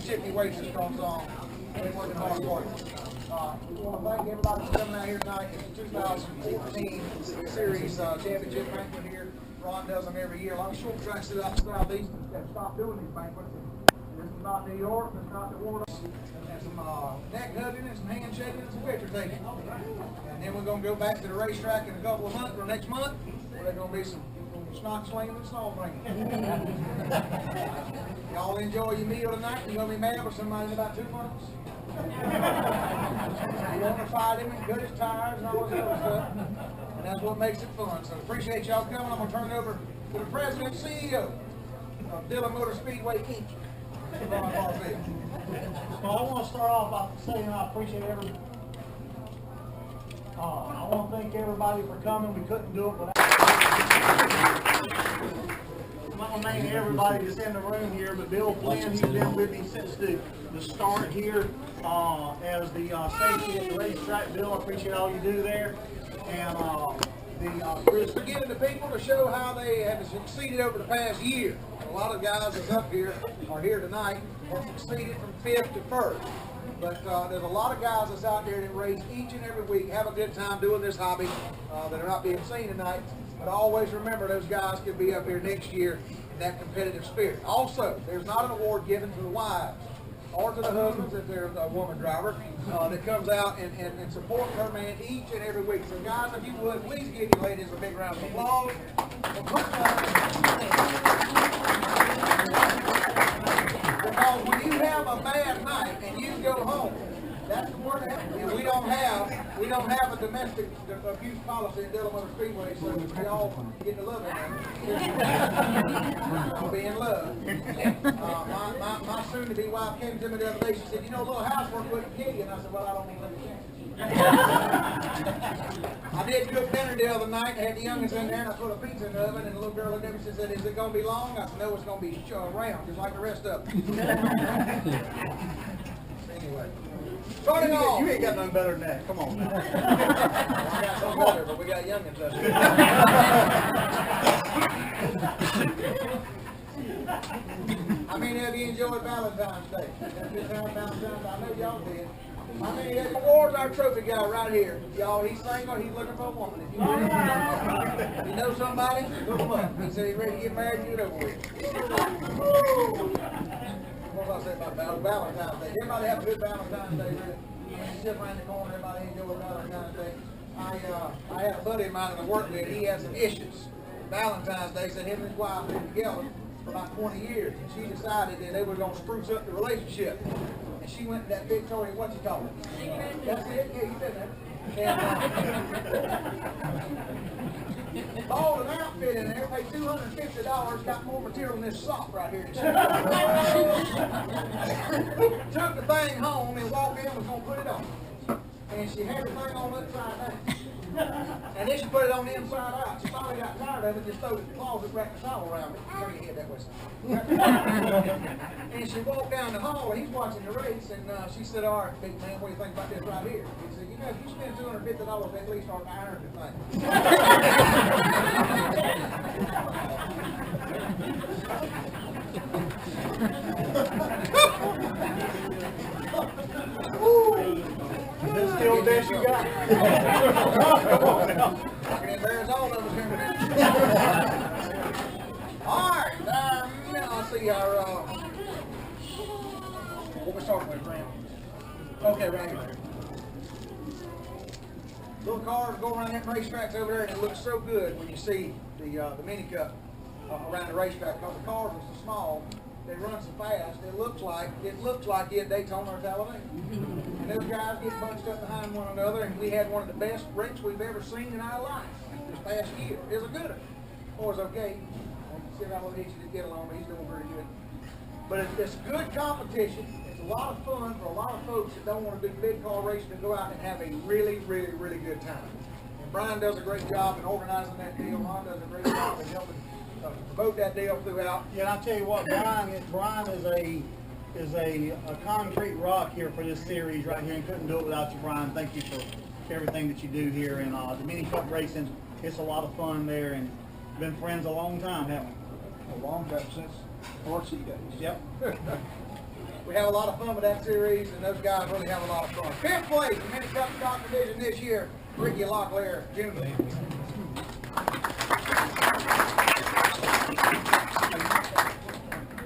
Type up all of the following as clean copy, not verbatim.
Chippy waitress comes on. They're working hard for it. We want to thank everybody for coming out here tonight. It's the 2014 Series Championship Banquet here. Ron does them every year. A lot of short tracks throughout the Southeast have stopped doing these banquets. This is not New York, this is not the world. There's some neck hugging and some handshaking and some picture taking. And then we're going to go back to the racetrack in a couple of months, or next month, where there's going to be some snot slinging and snow bringing. Y'all enjoy your meal tonight. You're going to be mad with somebody in about 2 months. You want to fight him and cut his tires and all this other stuff. And that's what makes it fun. So appreciate y'all coming. I'm going to turn it over to the president and CEO of Dillon Motor Speedway, Inc. Barfield. Well, I want to start off by saying I appreciate everybody. I want to thank everybody for coming. We couldn't do it without. I'm not going to name everybody that's in the room here, but Bill Flynn, he's been with me since the start here as the safety at the racetrack. Bill, I appreciate all you do there. And We're giving the people to show how they have succeeded over the past year. A lot of guys that's up here are here tonight have succeeded from 5th to 1st. But there's a lot of guys that's out there that race each and every week, have a good time doing this hobby that are not being seen tonight. But always remember those guys could be up here next year in that competitive spirit. Also, there's not an award given to the wives or to the husbands if there's a woman driver that comes out and supports her man each and every week. So guys, if you would, please give you ladies a big round of applause. Because when you have a bad night and you go home, that's the word. And we don't have a domestic abuse policy in Dillon Motor Speedway, so we all get to love it. I'll be in love. My soon-to-be wife came to me the other day. She said, "You know, a little housework wouldn't kill you." And I said, "Well, I don't need to chance." I did cook dinner the other night. I had the youngest in there, and I put a pizza in the oven. And the little girl looked at me and said, "Is it going to be long?" I said, "No, it's going to be round, just like the rest of them." Anyway. You ain't got nothing better than that. Come on. I got some better, but we got youngins up here. How many of you enjoyed Valentine's Day? Valentine's Day. I know y'all did. How many of you? Ward's our trophy guy right here. Y'all, he's single. He's looking for a woman. If you know somebody, look him up. He said he's ready to get married and get it over with. What was I say about Valentine's Day? Everybody have a good Valentine's Day, really? You sit around the corner, everybody enjoy Valentine's Day. I had a buddy of mine in the work there, he had some issues. Valentine's Day said him and his wife been together for about 20 years, and she decided that they were going to spruce up the relationship. And she went to that Victoria, what you call it? That's it? Yeah, you did that. And, bought an outfit in there, paid $250, got more material than this sock right here. Took the thing home and walked in and was going to put it on. And she had the thing on upside down. And then she put it on the inside out. She finally got tired of it, just threw it in the closet, wrapped the towel around it. Turn your head that way. And she walked down the hall, and he's watching the race, and she said, "All right, big man, what do you think about this right here?" He said, "You know, if you spend $250, at least start ironing the thing." That's still the best you got. I can embarrass all of us here. All right, now let's see our, what we're starting with, Graham. Okay, right here. Little cars go around that racetracks over there, and it looks so good when you see the mini cup around the racetrack. Because the cars are so small, they run so fast. It looks like it Daytona or Talladega. And those guys get bunched up behind one another, and we had one of the best wrecks we've ever seen in our life this past year. It was a good one. Or it's okay. See how easy to get along, but he's doing pretty good. But it's good competition. It's a lot of fun for a lot of folks that don't want to do big car racing to go out and have a really, really, really good time. And Brian does a great job in organizing that deal. Ron does a great job in helping promote that deal throughout. Yeah, and I'll tell you what, Brian is a concrete rock here for this series right here, and couldn't do it without you, Brian. Thank you for everything that you do here. And the mini cup racing, it's a lot of fun there, and been friends a long time, haven't we? A long time, RC days. Yep. We have a lot of fun with that series, and those guys really have a lot of fun. 5th place in Mini Cup Stock Division this year, Locklair Jr.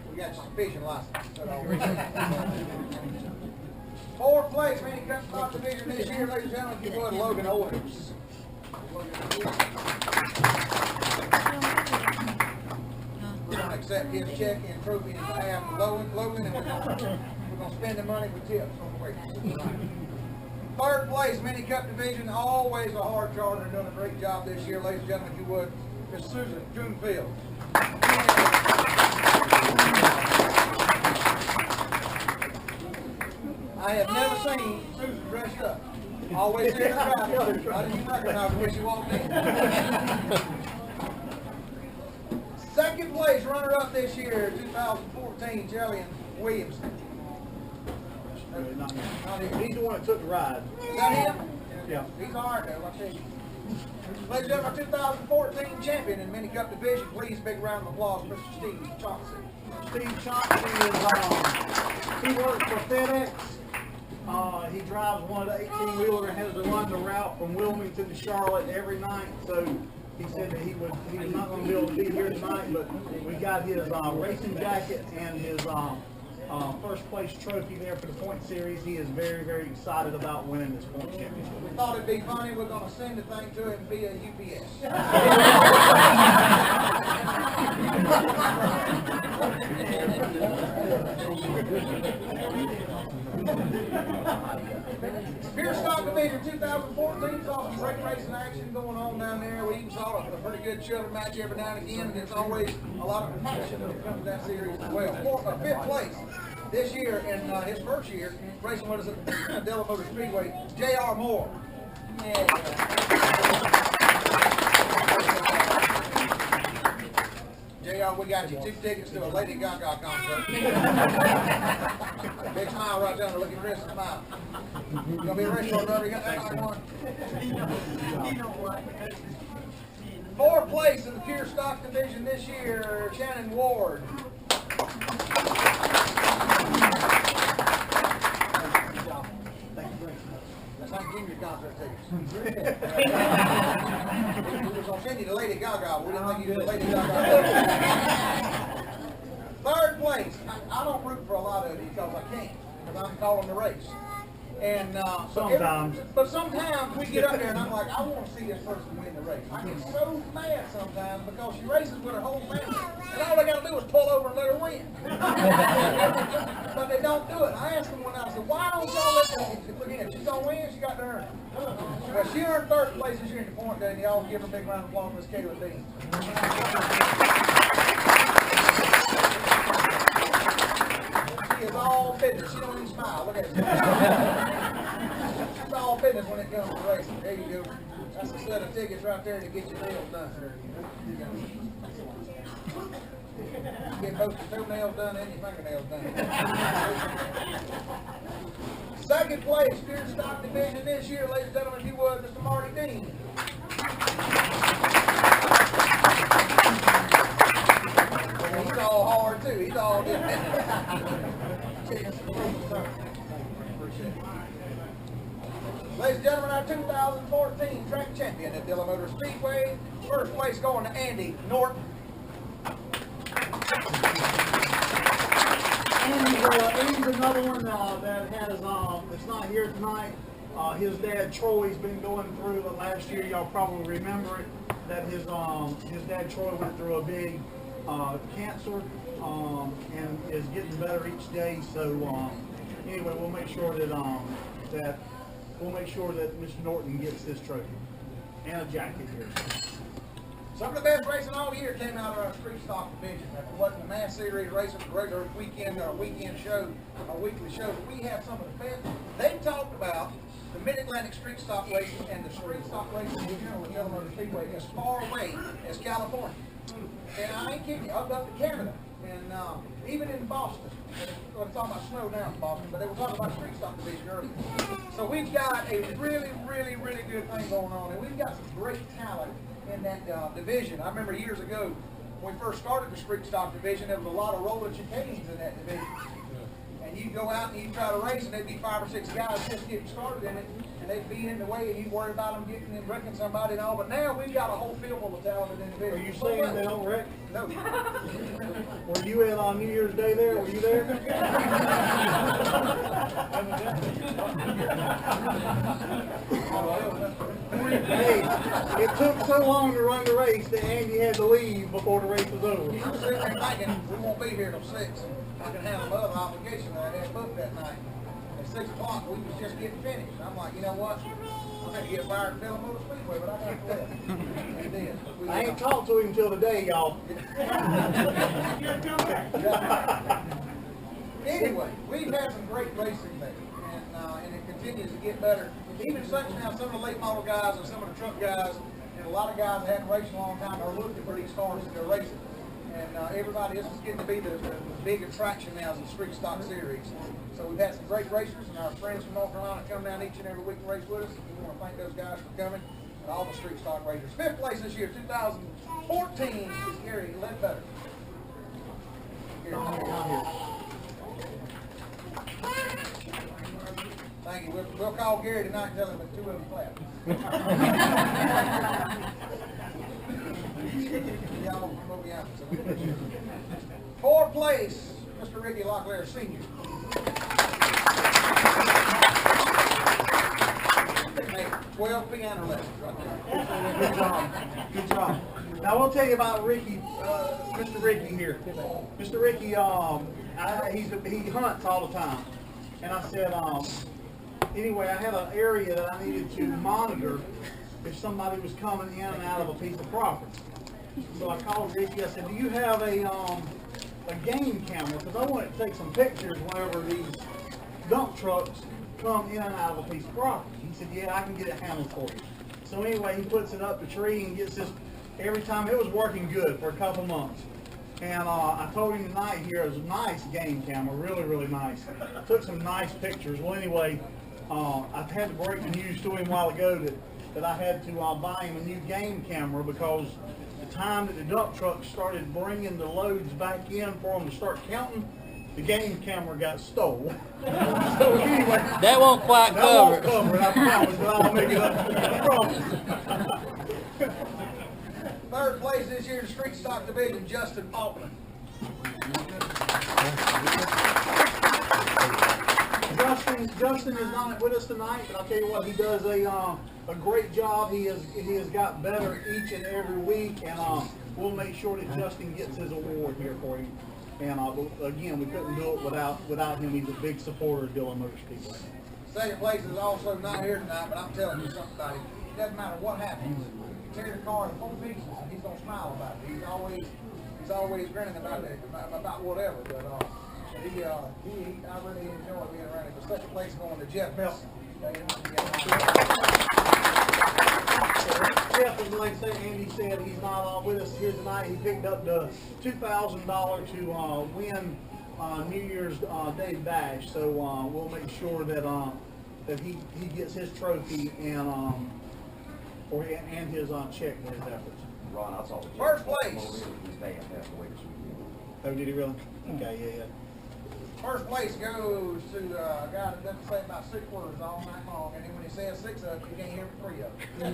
We got some fishing license. 4th place, Mini Cup Stock Division this year, ladies and gentlemen, if you would, Logan Owens. We're going to accept his check and trophy in behalf of Logan, and we're going to spend the money with tips on the way. 3rd place, Mini Cup Division, always a hard charger, doing a great job this year, ladies and gentlemen, if you would, Miss Susan Junfield. I have never seen Susan dressed up. Always here in the crowd. I didn't even recognize her when she walked in. 2nd place runner-up this year, 2014, Jillian Williamson. Not him. He's the one that took the ride. Is that him? Yeah. He's all right, though, I tell you. Ladies and gentlemen, our 2014 champion in Mini Cup Division. Please, big round of applause, Mr. Steve Chauncey. Steve Chauncey he works for FedEx. He drives one of the 18-wheeler and has to run the route from Wilmington to Charlotte every night. So he said that he was not going to be able to be here tonight, but we got his racing jacket and his first place trophy there for the point series. He is very, very excited about winning this point championship. We thought it'd be funny. We're going to send the thing to him via UPS. Beer Stock Division 2014 saw some great racing action going on down there. We even saw a pretty good shoulder match every now and again, and there's always a lot of competition when it comes to that series as well. 5th place this year in his first year racing with us at Dillon Motor Speedway, J.R. Moore. Yeah. JR, we got you 2 tickets to a Lady Gaga concert. Big smile right down there, look at Chris and smile. You gonna be a race car driver? You got that one? 4th place in the pure stock division this year, Shannon Ward. That's not junior concert tickets. We was gonna send you to Lady Gaga. We didn't think you did Lady Gaga. 3rd place. I don't root for a lot of it because I can't, because I'm calling the race. And sometimes. But sometimes we get up there and I'm like, I want to see this person win the race. I get so mad sometimes because she races with her whole family, and all they got to do is pull over and let her win. But they don't do it. I asked them one night, I said, why don't y'all let her look in? If she's gonna win, she got to earn it. Well, she earned 3rd place this year in the point day, and y'all give her a big round of applause for Miss Kayla Dean. She is all business. She don't even smile. Look at her. She's all business when it comes to racing. There you go. That's a set of tickets right there to get your nails done, sir. Get both your toenails done and your fingernails done. 2nd place, Beer Stock Division this year, ladies and gentlemen, if you would, Mr. Marty Dean. He's all hard too. He's all different. Ladies and gentlemen, our 2014 track champion at Dillon Motor Speedway. 1st place going to Andy Norton. Andy's another one that has, that's not here tonight. His dad Troy's been going through the last year. Y'all probably remember it, that his dad Troy went through a big cancer and is getting better each day. So anyway, we'll make sure that Mr. Norton gets this trophy and a jacket here. Some of the best racing all year came out of our street stock division. If it wasn't a mass series racing, regular weekend show, or weekly show, but we have some of the best. They talked about the Mid-Atlantic street stock racing and the street stock racing in general in Dillon Motor Speedway as far away as California. And I ain't kidding you, up to Canada. And even in Boston, we're talking about snow now in Boston, but they were talking about street stock division earlier. So we've got a really, really, really good thing going on, and we've got some great talent in that division. I remember years ago, when we first started the street stock division, there was a lot of roller chicanes in that division. And you'd go out and you'd try to race, and there'd be 5 or 6 guys just getting started in it, and they'd be in the way, and you'd worry about them getting and wrecking somebody and all. But now we've got a whole field full of talented individuals. Are you saying they don't wreck? No. Were you at on New Year's Day there? Were you there? Hey, it took so long to run the race that Andy had to leave before the race was over. I'm sitting there thinking, we won't be here till 6. I can have another obligation that I had booked that night. At 6 o'clock, we was just getting finished. I'm like, you know what? I'm going to get fired and fill him with a Speedway, but I got to do it. And then, I ain't talked to him till today, y'all. Anyway, we've had some great racing there, and it continues to get better. Even such now, some of the late model guys and some of the truck guys, and a lot of guys that haven't raced in a long time are looking for these cars that they're racing. And everybody, this is getting to be the big attraction now is the Street Stock Series. So we've had some great racers, and our friends from North Carolina come down each and every week and race with us. We want to thank those guys for coming, and all the Street Stock racers. 5th place this year, 2014, is Gary Ledbetter. Thank you. We'll call Gary tonight and tell him that 2 of them flat. Y'all will be out. 4th place, Mr. Ricky Locklair Sr. Hey, 12 piano lessons right there. Good job. Good job. Now, I will tell you about Ricky, Mr. Ricky here. Mr. Ricky, he hunts all the time. And I said, anyway, I had an area that I needed to monitor if somebody was coming in and out of a piece of property. So I called Ricky. I said, do you have a game camera? Because I want to take some pictures whenever these dump trucks come in and out of a piece of property. He said, yeah, I can get it handled for you. So anyway, he puts it up the tree and gets this. Every time it was working good for a couple months. And I told him tonight here, it was a nice game camera, really, really nice. Took some nice pictures. Well, anyway, I had to break the news to him a while ago that I had to buy him a new game camera because the time that the dump truck started bringing the loads back in for them to start counting, the game camera got stolen. So anyway, that won't quite cover it. That won't cover it, I promise, but I'll make it up. I promise. 3rd place this year in the Street Stock Division, Justin Altman. Justin is not with us tonight, but I'll tell you what, he does a great job. He has got better each and every week, and we'll make sure that Justin gets his award here for him. And again, we couldn't do it without him. He's a big supporter of Dillon Motor Speedway. 2nd place is also not here tonight, but I'm telling you something about it. It doesn't matter what happens. You tear the car in 4 pieces, and he's gonna smile about it. He's always grinning about it, about whatever. But I really enjoy being around him. The 2nd place going to Jeff Belton. Jeff is, like Andy said, he's not with us here tonight. He picked up the $2,000 to win New Year's Day bash. So we'll make sure that he gets his trophy and his check for his efforts. Ron, I saw the 1st place. Oh, did he really? Okay, yeah. 1st place goes to a guy that doesn't say about 6 words all night long, and then when he says 6 of them, you can't hear 3 of them.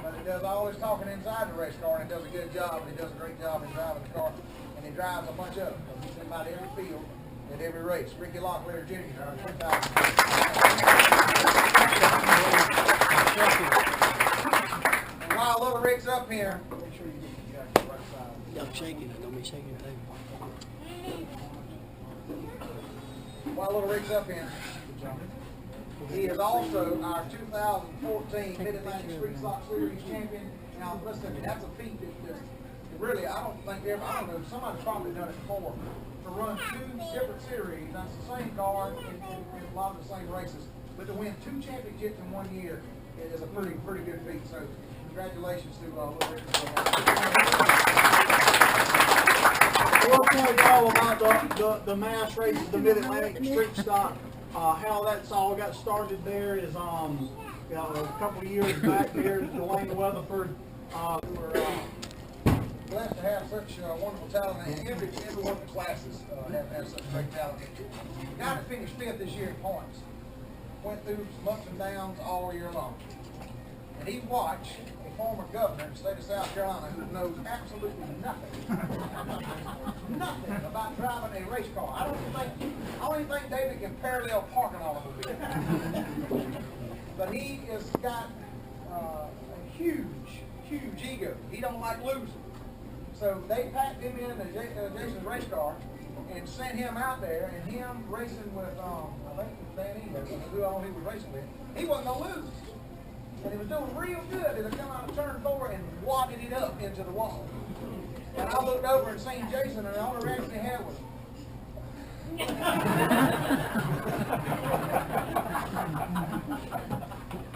But he does all his talking inside the race car, and he does a good job, and he does a great job in driving the car, and he drives a bunch of them. He's in about every field at every race. Ricky Locklair Jr., our 2000. And while little Rick's up here, make sure you get the right side. I'm shaking it. Don't be shaking the table. While little Rick's up here, he is also our 2014 Mid-Atlantic Street Stock Series champion. Now, listen, that's a feat that just, really, I don't know, somebody's probably done it before. To run 2 different series, that's the same car in a lot of the same races, but to win 2 championships in 1 year is a pretty good feat. So, congratulations to little Rick. We'll tell you all about the mass races, the Mid-Atlantic Street Stock. How that's all got started there is a couple of years back there, Dwayne Weatherford blessed to have such wonderful talent, and every one of the classes have such great talent. The guy that finished 5th this year at points went through some ups and downs all year long. And he watched a former governor in the state of South Carolina who knows absolutely nothing about driving a race car. I don't even think David can parallel park an automobile. But he has got a huge ego. He don't like losing. So they packed him in Jason's race car and sent him out there, and him racing with, I think it was Danny, who all he was racing with, he wasn't going to lose. And he was doing real good. It had come out of turn 4 and wadded it up into the wall. And I looked over and seen Jason, and the only reaction he had was,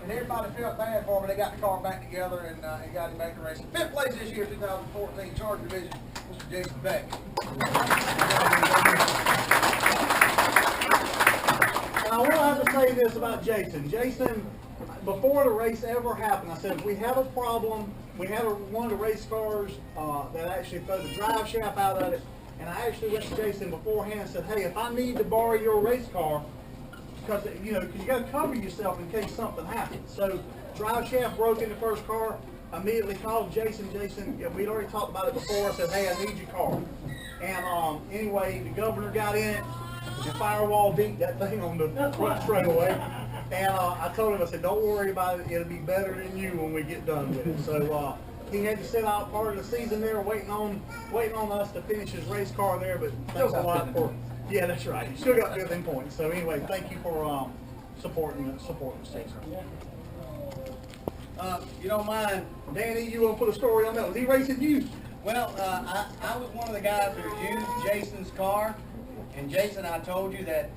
and everybody felt bad for him, but they got the car back together and got him back to racing. 5th place this year, 2014 Charger Division, Mr. Jason Beck. And I want to have to say this about Jason. Jason, before the race ever happened, I said, if we have a problem, we had one of the race cars that actually threw the drive shaft out of it, and I actually went to Jason beforehand and said, hey, if I need to borrow your race car, because you got to cover yourself in case something happens. So drive shaft broke in the first car. Immediately called Jason. Jason, we'd already talked about it before. I said, hey, I need your car. And anyway, the governor got in it. The firewall beat that thing on the front straightaway. And I told him, I said, don't worry about it. It'll be better than you when we get done with it. So he had to sit out part of the season there, waiting on us to finish his race car there. But thanks a lot for. Yeah, that's right. You still got 15 points. So anyway, thank you for supporting us. You don't mind, Danny, you want to put a story on that? Was he racing you? well, I was one of the guys who used Jason's car, and Jason, I told you that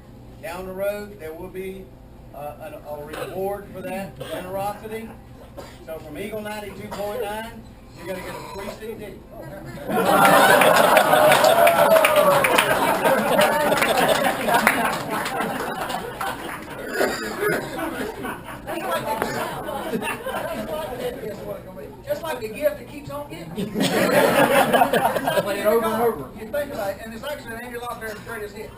down the road there will be a reward for that generosity. So from Eagle 92.9, you're going to get a free CD. Just like the gift that keeps on giving. Over and over. You think about it, and it's actually an Andy Locklair's greatest hits.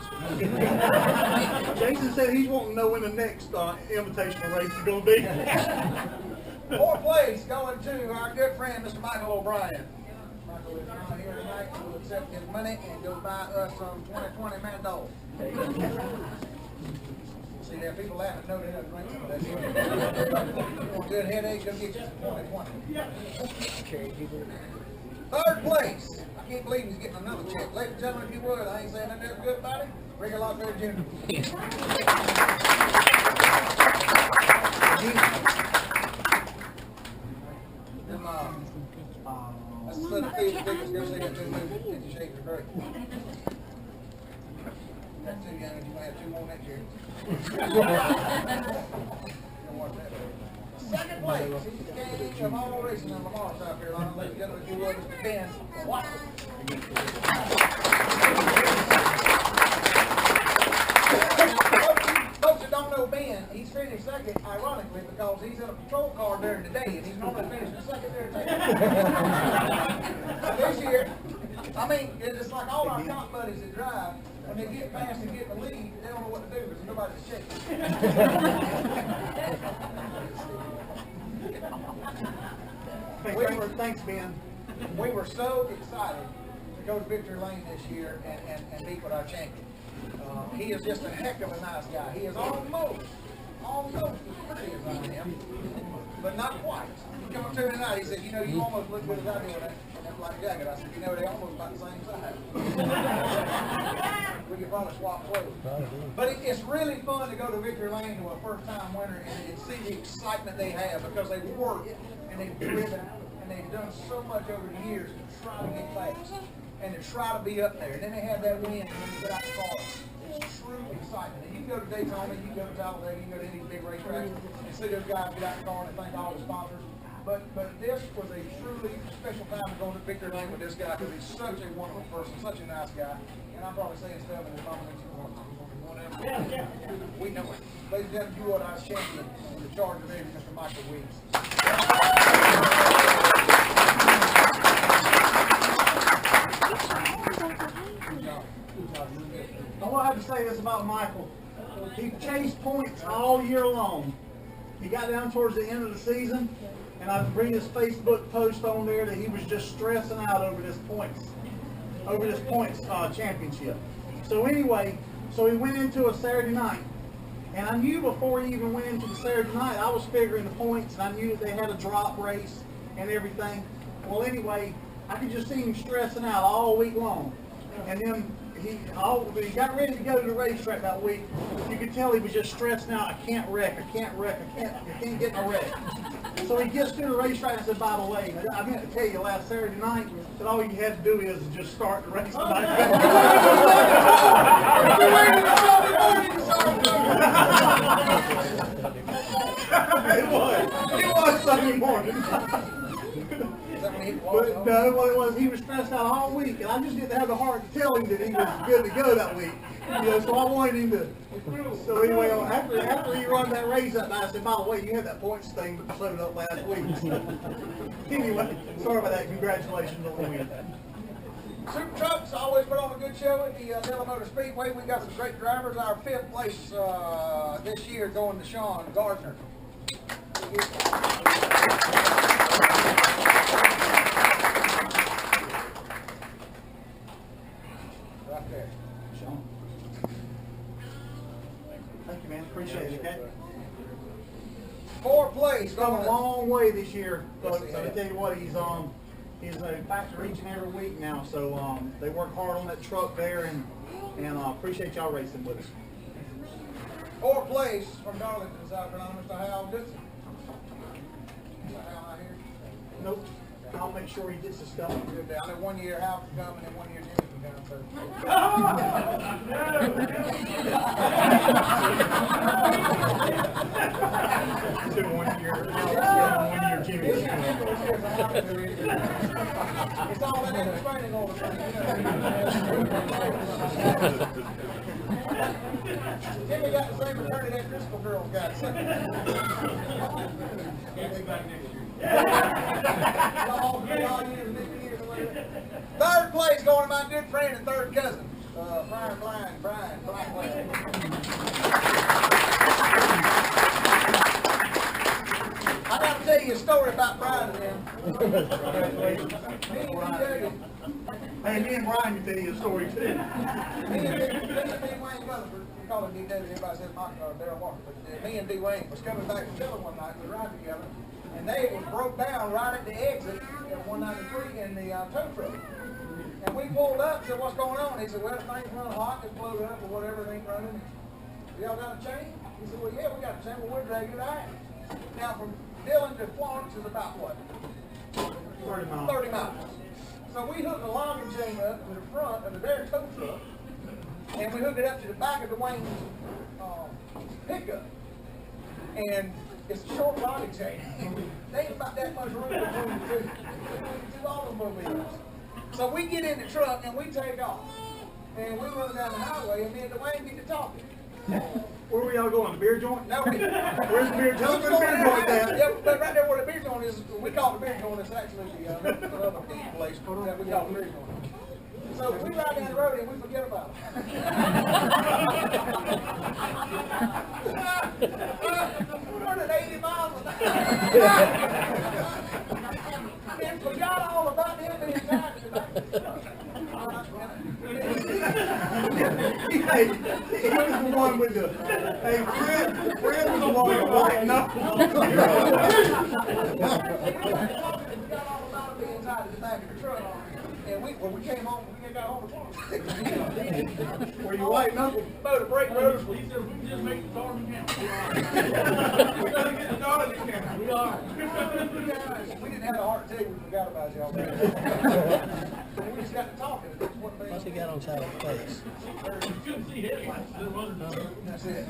Jason said he's wanting to know when the next invitational race is going to be. 4th place going to our good friend, Mr. Michael O'Brien. Michael is not here tonight. He will accept his money and go buy us some 2020 Mad Dog. See, there are people laughing. No, they don't drink some of that. You want a good headache, go get you some 2020. 3rd place. I can't believe he's getting another check. Ladies and gentlemen, if you would, I ain't saying nothing else good about it. Bring a Locklair Jr. That's the set of fish tickets. Go see that new movie. Did you shake the break? Got 2 young, you might have 2 more next year. Second place, king of all racing in Lamar, South Carolina. Ladies and gentlemen, if you would, Mr. Ben White. Folks that don't know Ben, he's finished second, ironically, because he's in a patrol car during the day, and he's normally finishing second there today. This year, I mean, it's just like all our comp buddies that drive. When they get past and get the lead, they don't know what to do because nobody to check it. Thanks, Ben. We were so excited to go to Victory Lane this year and meet with our champion. He is just a heck of a nice guy. He is almost as pretty as I am, but not quite. He came up to me tonight, he said, you know, you almost look good as I do in that black jacket. I said, you know, they almost about the same size. We could probably swap clothes. But it's really fun to go to Victory Lane to a first-time winner and see the excitement they have because they've worked and they've driven and they've done so much over the years to try to get fast and to try to be up there. And then they have that win and then you get out the car. It's true excitement. And you can go to Daytona, you can go to Talladega, you can go to any big racetracks and see those guys get out the car and thank all the sponsors. But this was a truly special time going to Victory Lane with this guy because he's such a wonderful person, such a nice guy. And I'm probably saying stuff in the comments whatever. Yeah. We know it. Ladies and gentlemen, you are our champion in the Charger Division, Mr. Michael Weeks. he chased points all year long. He got down towards the end of the season, and I read his Facebook post on there that he was just stressing out over this points championship. So anyway, so he went into a Saturday night, and I knew before he even went into the Saturday night, I was figuring the points, and I knew that they had a drop race and everything. Well, anyway, I could just see him stressing out all week long, and then when he got ready to go to the racetrack that week, you could tell he was just stressing out. I can't wreck, I can't get my wreck. So he gets to the racetrack and said, by the way, I meant to tell you last Saturday night that all you had to do is just start the race tonight. It was Sunday morning. But no, what it was, he was stressed out all week, and I just didn't have the heart to tell him that he was good to go that week. So I wanted him to. So anyway, after he run that race that night, I said, by the way, you had that points thing that floated up last week. Anyway, sorry about that. Congratulations on the win. Super Trucks always put on a good show at the Dillon Motor Speedway. We got some great drivers. Our 5th place this year going to Sean Gardner. Right there. Sean. Thank you, man. Appreciate it, okay? 4th place He's come going a to... long way this year, folks. Yes, he So I has. tell you what, he's back to reaching every week now. So they work hard on that truck there, and appreciate y'all racing with us. 4th place from Darlington, South Carolina, Mr. Hal Dixon. Mr. Hal out here. Nope. I'll make sure he gets his stuff. Good day. I know 1 year Hal can come and then 1 year Jimmy can come. So. Two 1 year Jimmy. It's all in the training all the time. Jimmy got the same attorney that Crystal girl got. Third place going to my good friend and third cousin, Brian Blind. I got to tell you a story about Brian and them. Hey, me and Brian can tell you a story too. Me and D. Wayne Rutherford, we call him D. Everybody says Darryl Walker, but me and D. Wayne was coming back from Dillon one night, we were riding together, and they was broke down right at the exit at 193 in the tow truck. And we pulled up, said, what's going on? He said, well, things run hot, it's blowed up, or whatever, it ain't running. Y'all got a chain? He said, well, yeah, we got a chain, well, we're dragging it out. Now, from Dillon to Florence is about what? 30 miles. 30 miles. So we hooked a logging chain up to the front of their tow truck, and we hooked it up to the back of the Wayne's pickup. And it's a short logging chain. There ain't about that much room between the two automobiles. So we get in the truck and we take off. And we run down the highway, and me and Dwayne get to talking. Where were y'all going? The beer joint? No, Where's the beer joint? Where's the beer joint at? Yeah, but right there where the beer joint is, we call it the beer joint. It's actually the other feed place that we call the beer joint. So we ride down the road and we forget about it. We're running 80 miles an hour. And forgot all about him being tired to the back of the truck. Hey, he was the one with the. Hey, Fred was the one with the white knuckles. We got all about him being tired to the back of the truck. And when we came home, we got home at 12. Were you white knuckles? About to break roads. He said, we can just make the Darlington count. We gotta get the Darlington count. We are. We didn't have the heart to tell you we forgot about y'all. We just got to talking. That's one thing. Once he got on side of the face. You couldn't see headlights. There wasn't. That's it.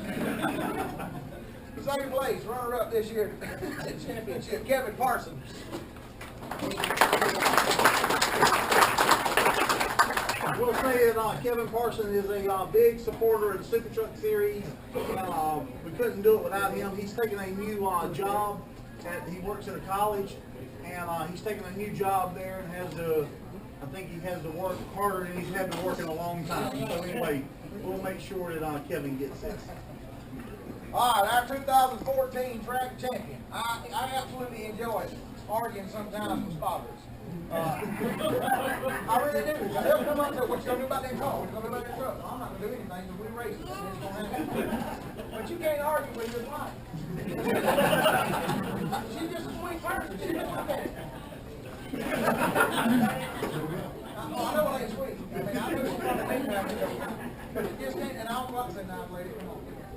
Second place, runner-up this year, championship, Kevin Parsons. We'll say that Kevin Parsons is a big supporter of the Super Truck Series. We couldn't do it without him. He's taking a new job. He works at a college, and he's taking a new job there and has to. I think he has to work harder than he's had to work in a long time. So anyway, we'll make sure that Kevin gets this. All right, our 2014 track champion. I absolutely enjoy arguing sometimes with spotters. I really do. They'll come up and say, what you gonna do about that car? What you gonna do about that truck? I'm not gonna do anything because we race it. It's gonna happen. But you can't argue with your wife. She's just a sweet person. She's just like that. I know it ain't sweet. I mean, I know she's gonna make that. But you just can't, and I don't want to say, nah, lady, come on, come here.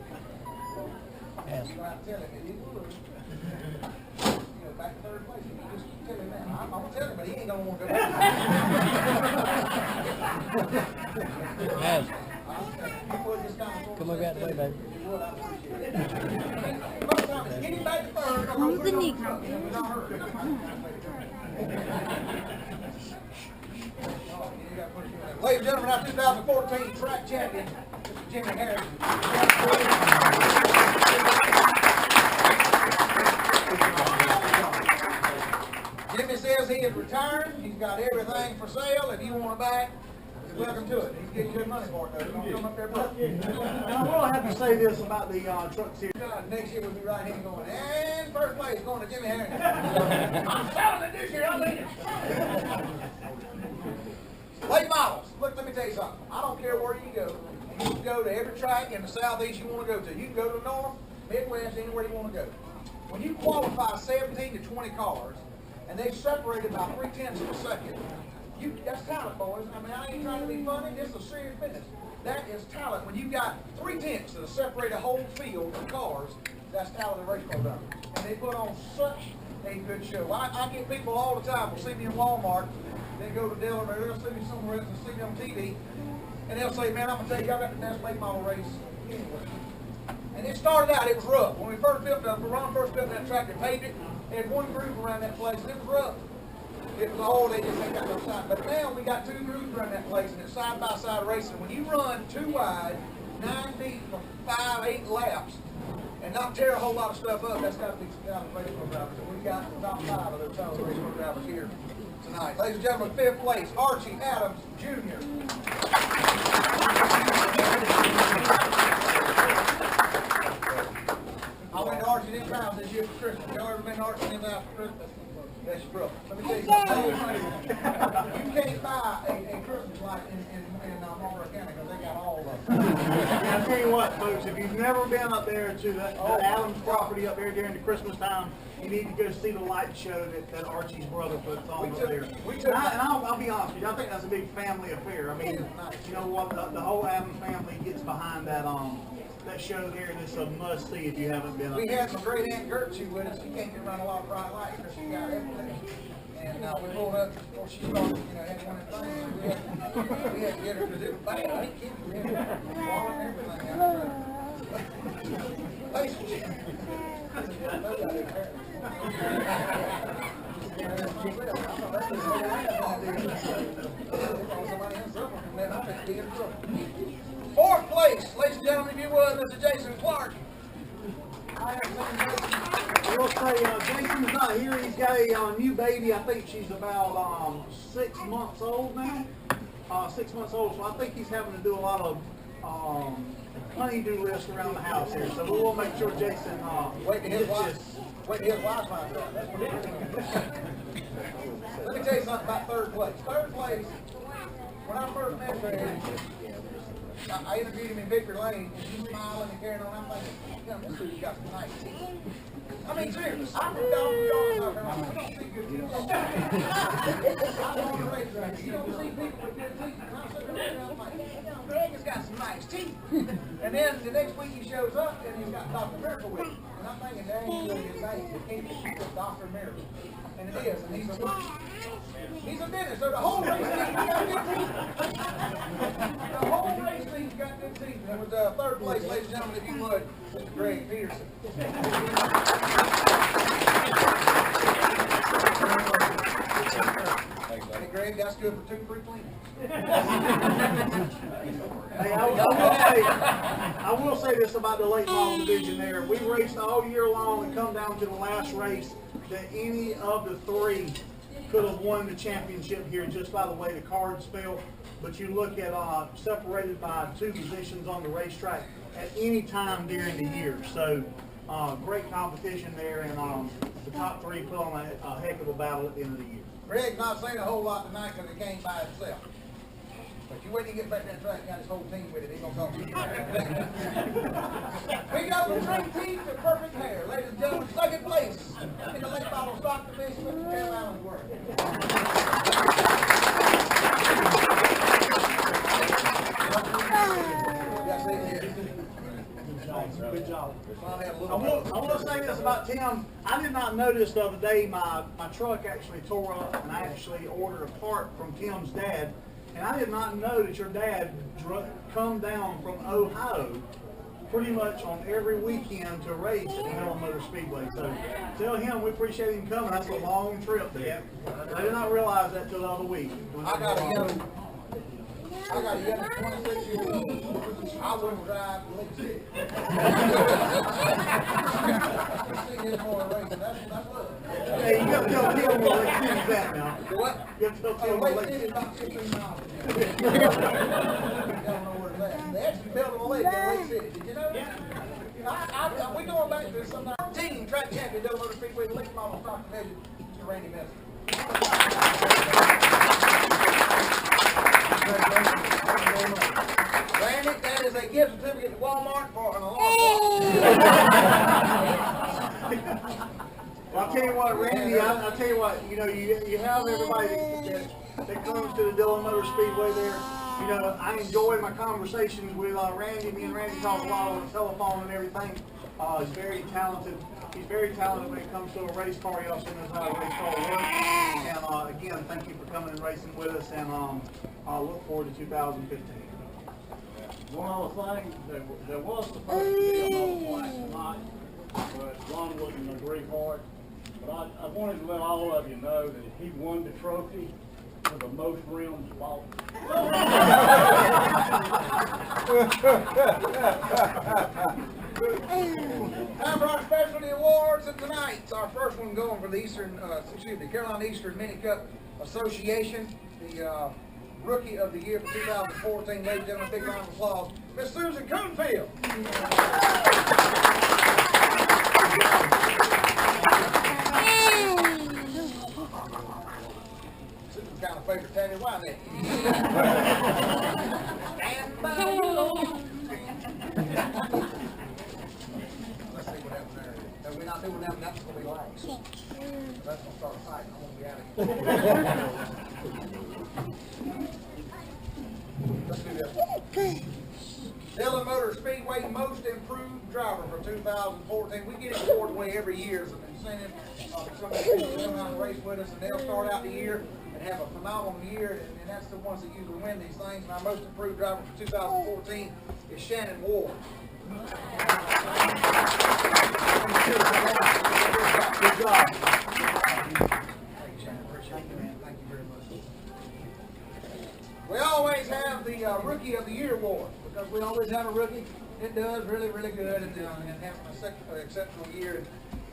Yes. You gotta tell him it is good. You know, back to third place. You just tell him that. I'm gonna tell him, but he ain't gonna want to go back. Yes. People just kind of Come on, out the way, baby. you would, I appreciate it. Most times, get him back to third. Who's the Nick? We're not hurt. Ladies and gentlemen, our 2014 track champion, Mr. Jimmy Harrison. Jimmy says he is retired. He's got everything for sale. If you want to buy it, you're welcome to it. He's getting good money for it, though. Don't come up there, bro. And I will have to say this about the trucks here. Next year we'll be right here going, and first place going to Jimmy Harrison. I'm selling it this year. I'm leaving. Late models. Look, let me tell you something. I don't care where you go. You can go to every track in the southeast you want to go to. You can go to the north, Midwest, anywhere you want to go. When you qualify 17 to 20 cars, and they separated by 0.3 of a second, that's talent, boys. I mean, I ain't trying to be funny. This is serious business. That is talent. When you got 0.3 that separate a whole field of cars, that's talented race car drivers. And they put on such a good show. I get people all the time will see me in Walmart. They go to Dillon or they'll see me somewhere else and see me on TV, and they'll say, man, I'm going to tell you, y'all got the best late model race anywhere. And it started out, it was rough. When we first built Ron first built that track and paved it, they had one groove around that place, and it was rough. It was all, they just ain't got no side. But now we got 2 grooves around that place, and it's side-by-side racing. When you run 2 wide, 9 deep for 5-8 laps, and not tear a whole lot of stuff up, that's got to be some kind of race car drivers. And we got the top 5 of those talented race car drivers here tonight. Ladies and gentlemen, 5th place, Archie Adams Jr. I went to Archie in town this year for Christmas. Y'all ever been to Archie in town for Christmas? That's your brother. Let me tell you something. You can't buy a Christmas light in Marlboro County because they got all of them. I'll tell you what, folks, if you've never been up there to that Adams property up there during the Christmas time, you need to go see the light show that Archie's brother puts on up there. And I'll be honest with you, I think that's a big family affair. I mean, you know what, the whole Adams family gets behind that that show there, and it's a must-see if you haven't been up there. We had some great Aunt Gertrude with us. She can't get around a lot of bright lights because she got everything. And we pulled up before she started, had one of the things. We had to get her because it was bad. I ain't kidding. We had to wall and everything out. 4th place, ladies and gentlemen, if you would, Mr. Jason Clark. I will say, Jason's not here. He's got a new baby. I think she's about 6 months old now. 6 months old. So I think he's having to do a lot of honey-do lists around the house here. So we will make sure Jason Wait till his wife finds out. That's what it is. Let me tell you something about 3rd place. 3rd place, when I first met her, I interviewed him in Victory Lane, and he's smiling and carrying on. I'm thinking, this dude's got some nice teeth. I mean, seriously, I'm from Dillon, I don't see good teeth. I'm on the racetrack. You don't see people with good teeth. And I'm sitting there, I'm like, Greg has got some nice teeth. And then the next week he shows up, and he's got Dr. Miracle with him. And I'm thinking, dang, he's really his name. It can't be Dr. Miracle. And it is, and he's a dentist, so the whole race team's got good teeth. The whole race team's got good teeth. And it was 3rd place, ladies and gentlemen, if you would, Mr. Greg Peterson. Hey, Greg, that's good for 2 free cleanings. Hey, I will say this about the late model division there. We raced all year long and come down to the last race that any of the 3 could have won the championship here just by the way the cards fell. But you look at separated by 2 positions on the racetrack, at any time during the year. So great competition there, and the top three put on a heck of a battle at the end of the year. Greg's not saying a whole lot tonight because he came by himself. But you wait till you get back to that track and got his whole team with it. He's going to talk to you. We got the great team with perfect hair. Ladies and gentlemen, second place in the late model stock division with Carol Allensworth. Good job. I want to say this about Tim. I did not notice the other day my truck actually tore up, and I actually ordered a part from Tim's dad. And I did not know that your dad come down from Ohio pretty much on every weekend to race at Dillon Motor Speedway. So tell him we appreciate him coming. That's a long trip there. I did not realize that till the other week. I got a young 26-year-old. I wouldn't drive Lake City. Hey, you got to tell Tim where Lake City's at now. What? You got to tell Tim where Lake Lake City is City's about 15 miles. Y'all know where it's at. They actually built a lake in Lake City. Did you know that? We going back to some 13 track champion Dillon Motor Speedway late model stock division to Randy Messer. Randy, that is a gift certificate to Walmart for an alarm Well, I'll tell you what, Randy, I'll tell you what, you know, you have everybody that comes to the Dillon Motor Speedway there. You know, I enjoy my conversations with Randy. Me and Randy talk a lot on the telephone and everything. He's very talented. He's very talented when it comes to a race car. He also knows how a race car works. And again, thank you for coming and racing with us, and I look forward to 2015. One other thing, there was supposed to be another flag tonight, but Ron wouldn't agree for it. But I wanted to let all of you know that he won the trophy for the most rims bought. Time for our specialty awards of tonight. Our first one going for the Carolina Eastern Mini Cup Association, the Rookie of the Year for 2014. Ladies and gentlemen, big round of applause, Miss Susan Coonfield. Susan's kind of favorite Tammy Wynette. Stand by the Lord. Let's see what happens there. No, we're not doing that. That's going to be last. That's going to start a fight. I'm going to be out of here. Let's do this. Dillon Motor Speedway Most Improved Driver for 2014. We get it award away every year as an incentive. Some of the people come out and race with us, and they'll start out the year and have a phenomenal year, and that's the ones that usually win these things. And our Most Improved Driver for 2014 is Shannon Ward. Good job. Thank you, Shannon. Appreciate it, man. Thank you very much. We always have the Rookie of the Year award because we always have a rookie that does really, really good and having an exceptional year.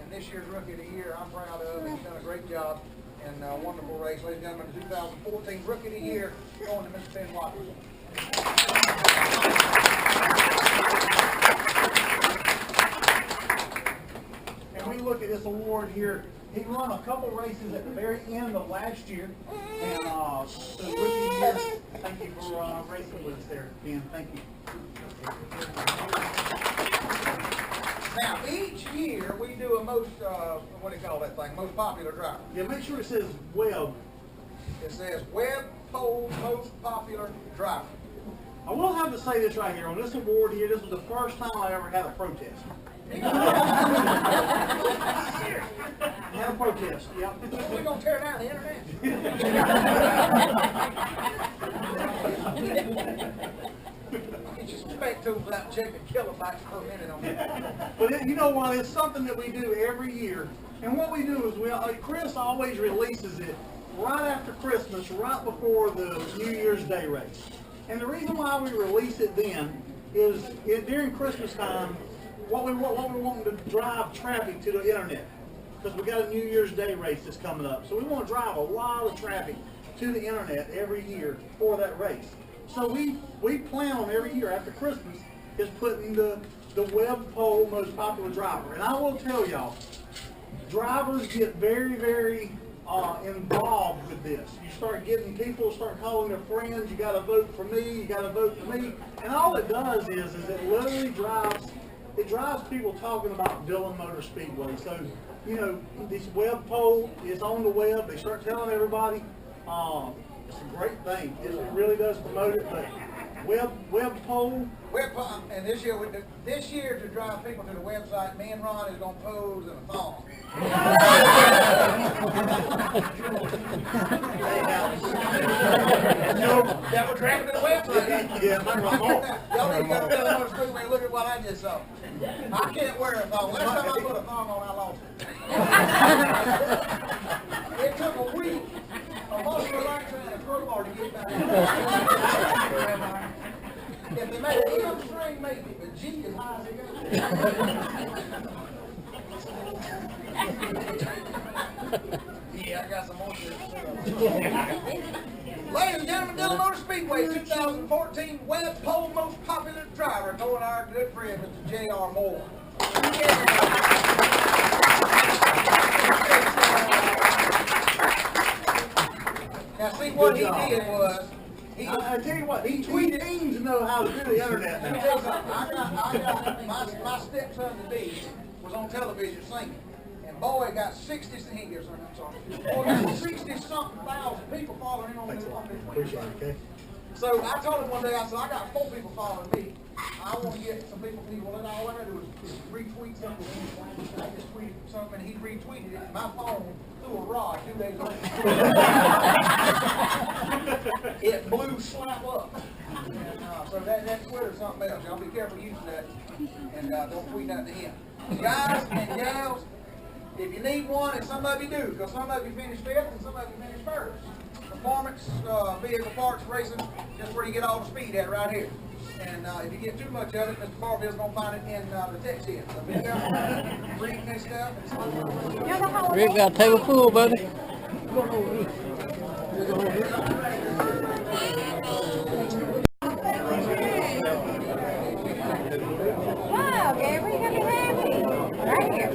And this year's Rookie of the Year, I'm proud of. He's done a great job and a wonderful race. Ladies and gentlemen, the 2014 Rookie of the Year going to Mr. Ben Watson. And we look at this award here. He won a couple races at the very end of last year, and so Rookie of the Year, thank you for racing with us there, Ben. Thank you. Now, each year we do a most, what do you call that thing? Most popular driver. Yeah, make sure it says web. It says Web Poll Most Popular Driver. I will have to say this right here. On this award here, this was the first time I ever had a protest. Had a protest, yep. We're going to tear down the internet. Get your spec tools out and check the kilobytes per minute on that. But you know what? It's something that we do every year. And what we do is Chris always releases it right after Christmas, right before the New Year's Day race. And the reason why we release it then is during Christmas time, what we're wanting to drive traffic to the internet, because we got a New Year's Day race that's coming up. So we want to drive a lot of traffic to the internet every year for that race. So we plan on every year after Christmas is putting the web pole most popular driver. And I will tell y'all, drivers get very, very involved with this. You start getting people start calling their friends, you gotta vote for me, you gotta vote for me. And all it does is it literally drives people talking about Dillon Motor Speedway. So, you know, this web poll is on the web. They start telling everybody. It's a great thing. It really does promote it. But web poll. And this year to drive people to the website, me and Ron is gonna pose in a thong. That would drag to the website. Yeah, Y'all need to go to the Speedway and look at what I just saw. I can't wear a thong. Last time I put a thong on, I lost it. It took a week of muscle relaxer and a crowbar to get back. If they made an M string, maybe, but G is high as it goes. Yeah, I got some more shit to say. Ladies and gentlemen, Dillon Motor Speedway 2014 Web Pole Most Popular Driver, knowing our good friend, Mr. J.R. Moore. Now, see, what he did was, I tell you what, these teens know how to do the internet now. I got my stepson to be was on television singing, and boy got 60 something thousand people following him on his Appreciate it, okay? So I told him one day, I said, I got 4 people following me. I want to get some people, and all I gotta do is retweet something. I just tweeted something, and he retweeted it. My phone threw a rod 2 days later. It blew slap up. And, so that Twitter's something else. Y'all be careful using that, and don't tweet that to him. Guys and gals, if you need one, and some of you do, because some of you finish 5th and some of you finish 1st. Performance, vehicle parts, racing, just where you get all the speed at right here. And if you get too much of it, Mr. Barfield's going to find it in the text end. So be careful reading this stuff. Rick got a table full, buddy. Wow, Gary, you're gonna be happy. Right here.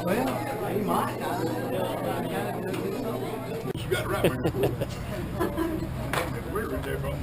Well, he might. You got it right. We're right there, bro.